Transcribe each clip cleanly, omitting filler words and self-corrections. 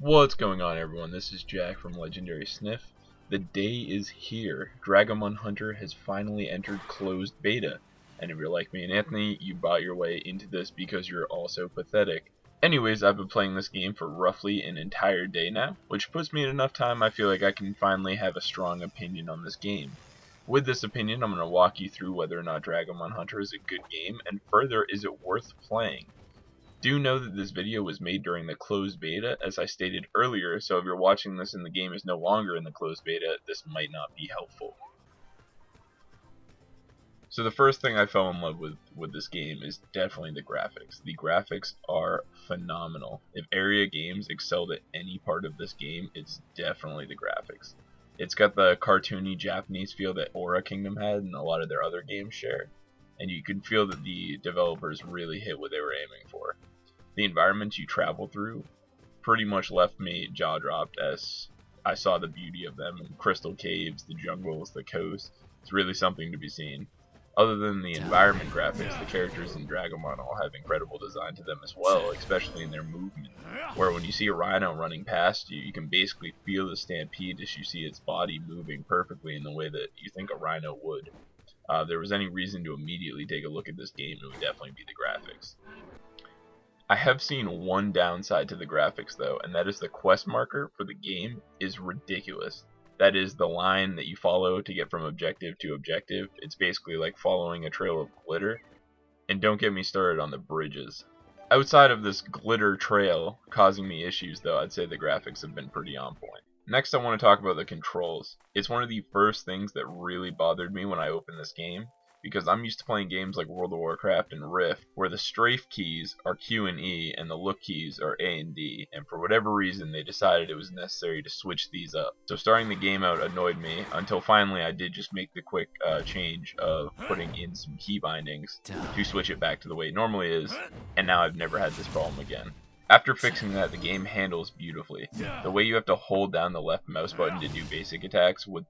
What's going on, everyone? This is Jack from Legendary Sniff. The day is here. Dragomon Hunter has finally entered closed beta. And if you're like me and Anthony, you bought your way into this because you're also pathetic. Anyways, I've been playing this game for roughly an entire day now, which puts me at enough time I feel like I can finally have a strong opinion on this game. With this opinion, I'm going to walk you through whether or not Dragomon Hunter is a good game, and further, is it worth playing? Do know that this video was made during the closed beta, as I stated earlier, so if you're watching this and the game is no longer in the closed beta, this might not be helpful. So the first thing I fell in love with this game is definitely the graphics. The graphics are phenomenal. If Area Games excelled at any part of this game, it's definitely the graphics. It's got the cartoony Japanese feel that Aura Kingdom had and a lot of their other games share, and you can feel that the developers really hit what they were aiming for. The environments you travel through pretty much left me jaw-dropped as I saw the beauty of them. Crystal caves, the jungles, the coast. It's really something to be seen. Other than the environment graphics, the characters in Dragomon all have incredible design to them as well, especially in their movement, where when you see a rhino running past you, you can basically feel the stampede as you see its body moving perfectly in the way that you think a rhino would. If there was any reason to immediately take a look at this game, it would definitely be the graphics. I have seen one downside to the graphics though, and that is the quest marker for the game is ridiculous. That is the line that you follow to get from objective to objective. It's basically like following a trail of glitter. And don't get me started on the bridges. Outside of this glitter trail causing me issues though, I'd say the graphics have been pretty on point. Next I want to talk about the controls. It's one of the first things that really bothered me when I opened this game, because I'm used to playing games like World of Warcraft and Rift, where the strafe keys are Q and E and the look keys are A and D, and for whatever reason they decided it was necessary to switch these up. So starting the game out annoyed me, until finally I did just make the quick change of putting in some key bindings to switch it back to the way it normally is, and now I've never had this problem again. After fixing that, the game handles beautifully. The way you have to hold down the left mouse button to do basic attacks would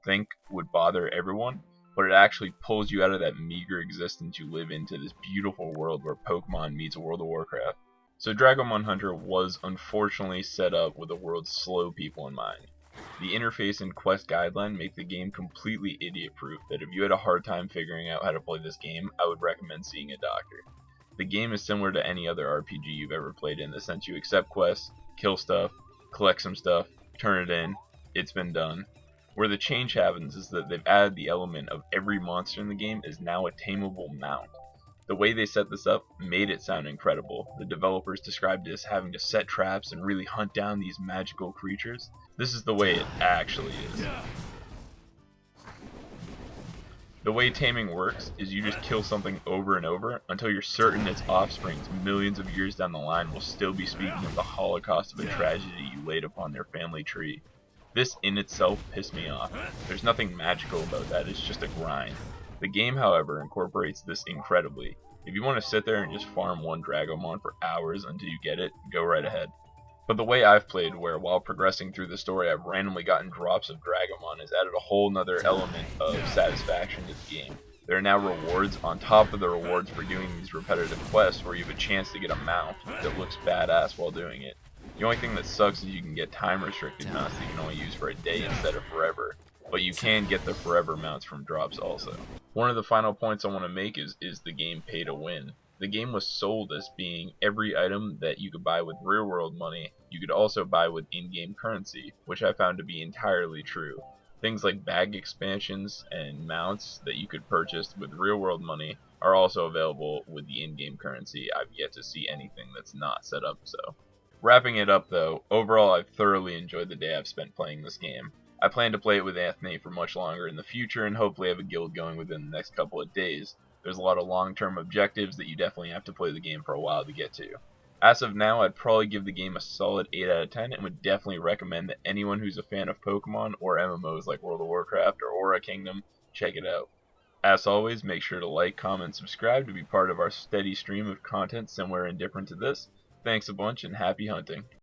bother everyone, but it actually pulls you out of that meager existence you live into this beautiful world where Pokemon meets World of Warcraft. So Dragomon Hunter was unfortunately set up with the world's slow people in mind. The interface and quest guideline make the game completely idiot-proof that if you had a hard time figuring out how to play this game, I would recommend seeing a doctor. The game is similar to any other RPG you've ever played in the sense you accept quests, kill stuff, collect some stuff, turn it in, it's been done. Where the change happens is that they've added the element of every monster in the game is now a tameable mount. The way they set this up made it sound incredible. The developers described it as having to set traps and really hunt down these magical creatures. This is the way it actually is. The way taming works is you just kill something over and over until you're certain its offsprings millions of years down the line will still be speaking of the holocaust of a tragedy you laid upon their family tree. This in itself pissed me off. There's nothing magical about that, it's just a grind. The game, however, incorporates this incredibly. If you want to sit there and just farm one Dragomon for hours until you get it, go right ahead. But the way I've played, where while progressing through the story I've randomly gotten drops of Dragomon, has added a whole nother element of satisfaction to the game. There are now rewards on top of the rewards for doing these repetitive quests where you have a chance to get a mount that looks badass while doing it. The only thing that sucks is you can get time restricted mounts that you can only use for a day instead of forever, but you can get the forever mounts from drops also. One of the final points I want to make is the game pay to win. The game was sold as being every item that you could buy with real world money, you could also buy with in-game currency, which I found to be entirely true. Things like bag expansions and mounts that you could purchase with real world money are also available with the in-game currency. I've yet to see anything that's not set up so. Wrapping it up though, overall I've thoroughly enjoyed the day I've spent playing this game. I plan to play it with Anthony for much longer in the future and hopefully have a guild going within the next couple of days. There's a lot of long-term objectives that you definitely have to play the game for a while to get to. As of now, I'd probably give the game a solid 8 out of 10 and would definitely recommend that anyone who's a fan of Pokemon or MMOs like World of Warcraft or Aura Kingdom, check it out. As always, make sure to like, comment, and subscribe to be part of our steady stream of content similar and different to this. Thanks a bunch and happy hunting.